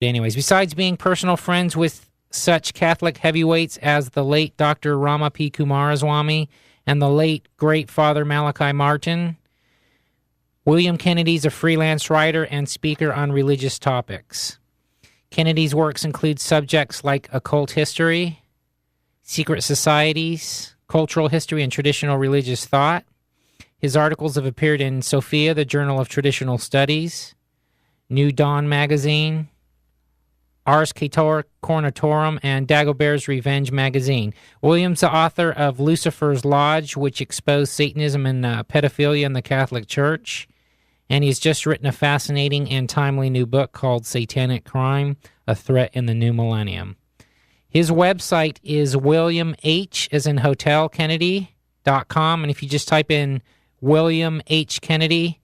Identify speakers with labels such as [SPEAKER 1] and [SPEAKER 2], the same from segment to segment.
[SPEAKER 1] anyways, besides being personal friends with such Catholic heavyweights as the late Dr. Rama P. Kumaraswamy and the late great Father Malachi Martin, William Kennedy's a freelance writer and speaker on religious topics. Kennedy's works include subjects like occult history, secret societies, cultural history, and traditional religious thought. His articles have appeared in Sophia, the Journal of Traditional Studies, New Dawn magazine, Ars Coronatorum, and Dagobert's Revenge magazine. William's the author of Lucifer's Lodge, which exposed Satanism and pedophilia in the Catholic Church. And he's just written a fascinating and timely new book called Satanic Crime, A Threat in the New Millennium. His website is William H, as in Hotel, Kennedy.com. And if you just type in William H. Kennedy,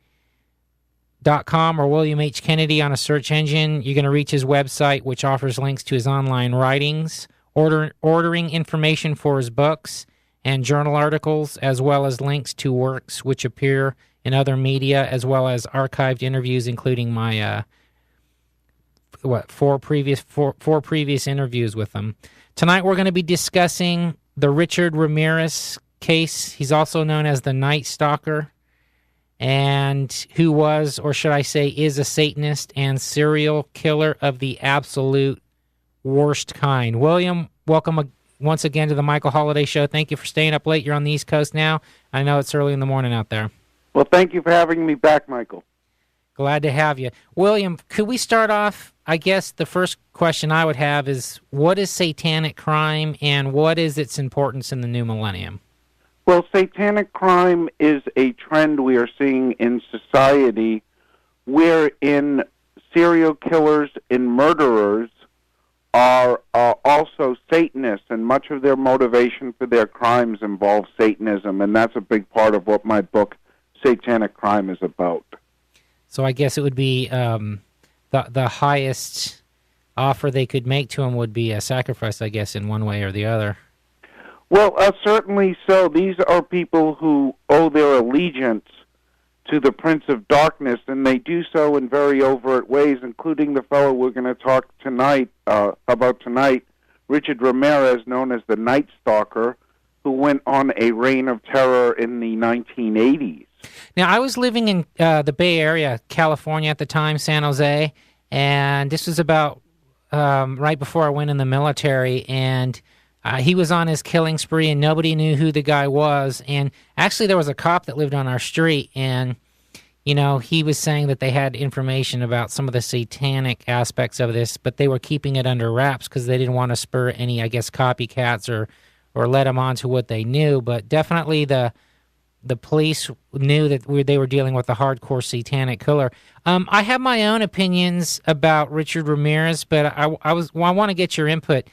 [SPEAKER 1] .com or William H. Kennedy on a search engine, you're going to reach his website, which offers links to his online writings, ordering information for his books and journal articles, as well as links to works which appear in other media, as well as archived interviews, including my four previous interviews with him. Tonight we're going to be discussing the Richard Ramirez case. He's also known as the Night Stalker, and who was, or should I say, is a Satanist and serial killer of the absolute worst kind. William, welcome once again to the Michael Holliday Show. Thank you for staying up late. You're on the East Coast now. I know it's early in the morning out there.
[SPEAKER 2] Well, thank you for having me back, Michael.
[SPEAKER 1] Glad to have you. William, could we start off, I guess the first question I would have is, what is satanic crime and what is its importance in the new millennium?
[SPEAKER 2] Well, satanic crime is a trend we are seeing in society wherein serial killers and murderers are also Satanists, and much of their motivation for their crimes involves Satanism, and that's a big part of what my book, Satanic Crime, is about.
[SPEAKER 1] So I guess it would be the highest offer they could make to him would be a sacrifice, I guess, in one way or the other.
[SPEAKER 2] Well, certainly so. These are people who owe their allegiance to the Prince of Darkness, and they do so in very overt ways, including the fellow we're going to talk about tonight, Richard Ramirez, known as the Night Stalker, who went on a reign of terror in the 1980s.
[SPEAKER 1] Now, I was living in the Bay Area, California at the time, San Jose, and this was about right before I went in the military, and he was on his killing spree, and nobody knew who the guy was. And actually, there was a cop that lived on our street, and he was saying that they had information about some of the satanic aspects of this, but they were keeping it under wraps because they didn't want to spur any, I guess, copycats or let them on to what they knew. But definitely the police knew that they were dealing with a hardcore satanic killer. I have my own opinions about Richard Ramirez, but I want to get your input.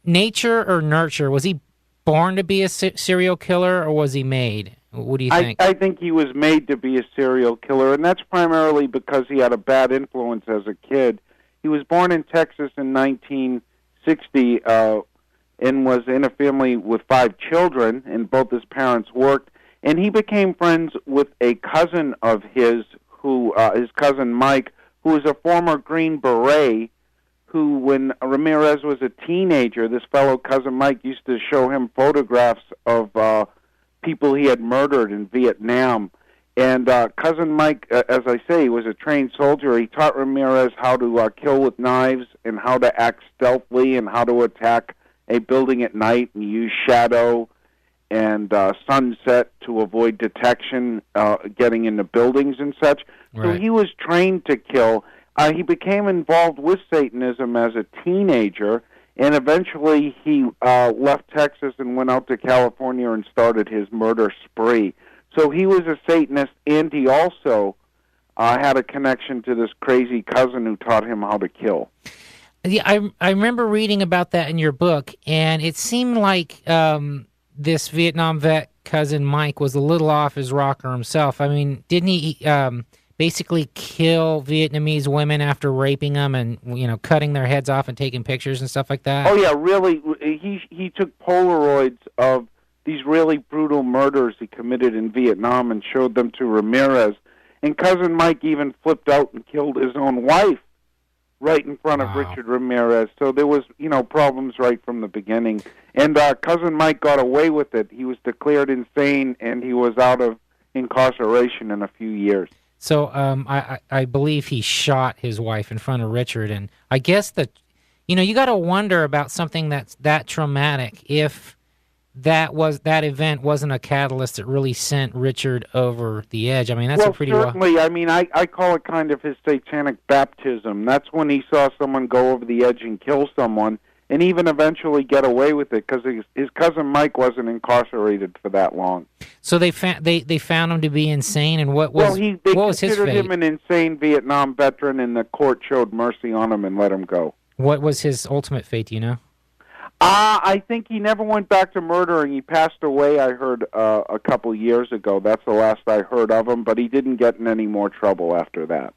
[SPEAKER 1] Nature or nurture? Was he born to be a serial killer, or was he made? What do you think?
[SPEAKER 2] I think he was made to be a serial killer, and that's primarily because he had a bad influence as a kid. He was born in Texas in 1960 and was in a family with 5 children, and both his parents worked. And he became friends with a cousin of his, his cousin Mike, who was a former Green Beret, who, when Ramirez was a teenager, this fellow cousin Mike used to show him photographs of people he had murdered in Vietnam. And cousin Mike, as I say, was a trained soldier. He taught Ramirez how to kill with knives and how to act stealthily and how to attack a building at night and use shadow and sunset to avoid detection, getting into buildings and such. Right. So he was trained to kill. He became involved with Satanism as a teenager, and eventually he left Texas and went out to California and started his murder spree. So he was a Satanist, and he also had a connection to this crazy cousin who taught him how to kill.
[SPEAKER 1] Yeah, I remember reading about that in your book, and it seemed like this Vietnam vet cousin Mike was a little off his rocker himself. I mean, didn't he basically kill Vietnamese women after raping them and cutting their heads off and taking pictures and stuff like that?
[SPEAKER 2] Oh yeah, really. He took Polaroids of these really brutal murders he committed in Vietnam and showed them to Ramirez. And cousin Mike even flipped out and killed his own wife right in front of Richard Ramirez. So there was, problems right from the beginning. And Cousin Mike got away with it. He was declared insane, and he was out of incarceration in a few years.
[SPEAKER 1] So I believe he shot his wife in front of Richard, and I guess that, you got to wonder about something that's that traumatic if that event wasn't a catalyst that really sent Richard over the edge. I mean, that's a pretty
[SPEAKER 2] certainly. I mean, I call it kind of his satanic baptism. That's when he saw someone go over the edge and kill someone, and even eventually get away with it because his cousin Mike wasn't incarcerated for that long.
[SPEAKER 1] So they found him to be insane, and what was
[SPEAKER 2] they
[SPEAKER 1] what was his fate?
[SPEAKER 2] considered him an insane Vietnam veteran, and the court showed mercy on him and let him go.
[SPEAKER 1] What was his ultimate fate? Do you know?
[SPEAKER 2] I think he never went back to murdering. He passed away, I heard, a couple years ago. That's the last I heard of him, but he didn't get in any more trouble after that.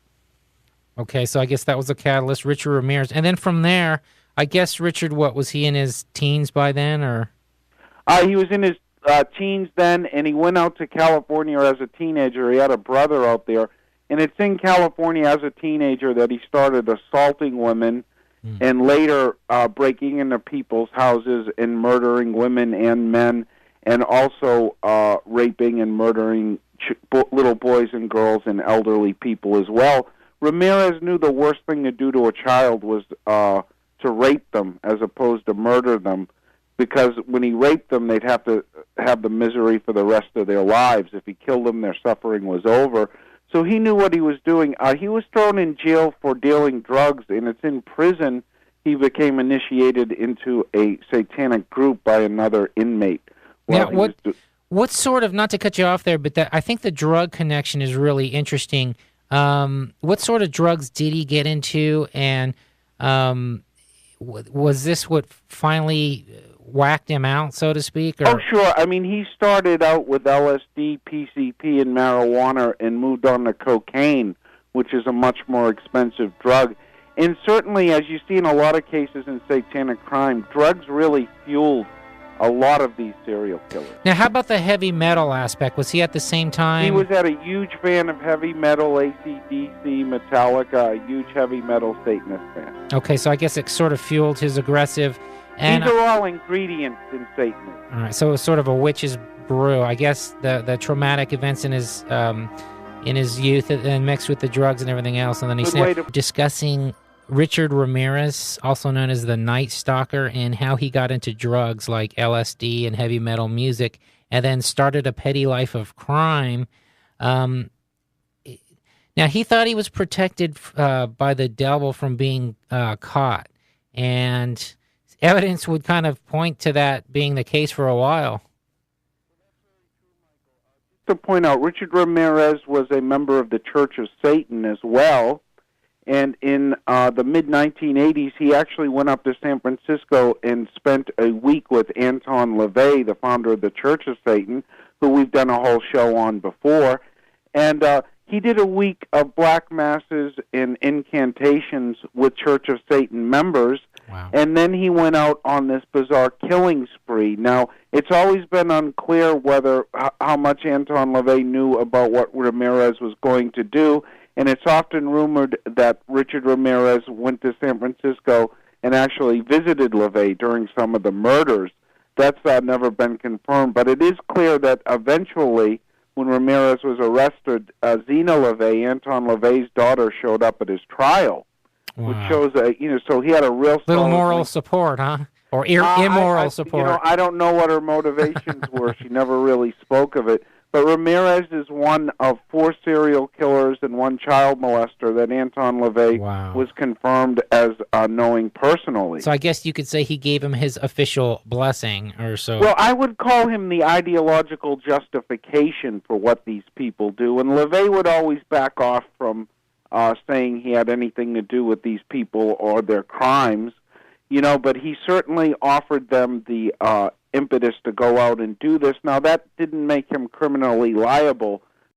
[SPEAKER 1] Okay, so I guess that was a catalyst, Richard Ramirez. And then from there, I guess Richard, was he in his teens by then, or?
[SPEAKER 2] He was in his teens then, and he went out to California as a teenager. He had a brother out there, and it's in California as a teenager that he started assaulting women, and later breaking into people's houses and murdering women and men, and also raping and murdering little boys and girls and elderly people as well. Ramirez knew the worst thing to do to a child was to rape them as opposed to murder them, because when he raped them, they'd have to have the misery for the rest of their lives. If he killed them, their suffering was over. So he knew what he was doing. He was thrown in jail for dealing drugs, and it's in prison he became initiated into a satanic group by another inmate.
[SPEAKER 1] What sort of, not to cut you off there, but I think the drug connection is really interesting. What sort of drugs did he get into, and was this what finally whacked him out, so to speak? Or?
[SPEAKER 2] Oh, sure. I mean, he started out with LSD, PCP, and marijuana, and moved on to cocaine, which is a much more expensive drug. And certainly, as you see in a lot of cases in satanic crime, drugs really fueled a lot of these serial killers.
[SPEAKER 1] Now, how about the heavy metal aspect? Was he at the same time?
[SPEAKER 2] He was a huge fan of heavy metal, AC/DC, Metallica, a huge heavy metal Satanist fan.
[SPEAKER 1] Okay, so I guess it sort of fueled his aggressive... And,
[SPEAKER 2] these are all ingredients in Satanism.
[SPEAKER 1] All right, so it was sort of a witch's brew. I guess the traumatic events in his youth and mixed with the drugs and everything else, and then he's discussing Richard Ramirez, also known as the Night Stalker, and how he got into drugs like LSD and heavy metal music, and then started a petty life of crime. Now, he thought he was protected by the devil from being caught, and evidence would kind of point to that being the case for a while.
[SPEAKER 2] To point out, Richard Ramirez was a member of the Church of Satan as well, and in the mid-1980s, he actually went up to San Francisco and spent a week with Anton LaVey, the founder of the Church of Satan, who we've done a whole show on before, and he did a week of black masses and incantations with Church of Satan members.
[SPEAKER 1] Wow.
[SPEAKER 2] And then he went out on this bizarre killing spree. Now, it's always been unclear how much Anton LaVey knew about what Ramirez was going to do, and it's often rumored that Richard Ramirez went to San Francisco and actually visited LaVey during some of the murders. That's never been confirmed, but it is clear that eventually, when Ramirez was arrested, Zena LaVey, Anton LaVey's daughter, showed up at his trial.
[SPEAKER 1] Wow.
[SPEAKER 2] Which shows so he had a real
[SPEAKER 1] little moral support, huh? Or immoral support.
[SPEAKER 2] I don't know what her motivations were. She never really spoke of it. But Ramirez is one of 4 serial killers and 1 child molester that Anton LaVey was confirmed as knowing personally.
[SPEAKER 1] So I guess you could say he gave him his official blessing or so.
[SPEAKER 2] Well, I would call him the ideological justification for what these people do. And LaVey would always back off from saying he had anything to do with these people or their crimes, but he certainly offered them the impetus to go out and do this. Now, that didn't make him criminally liable,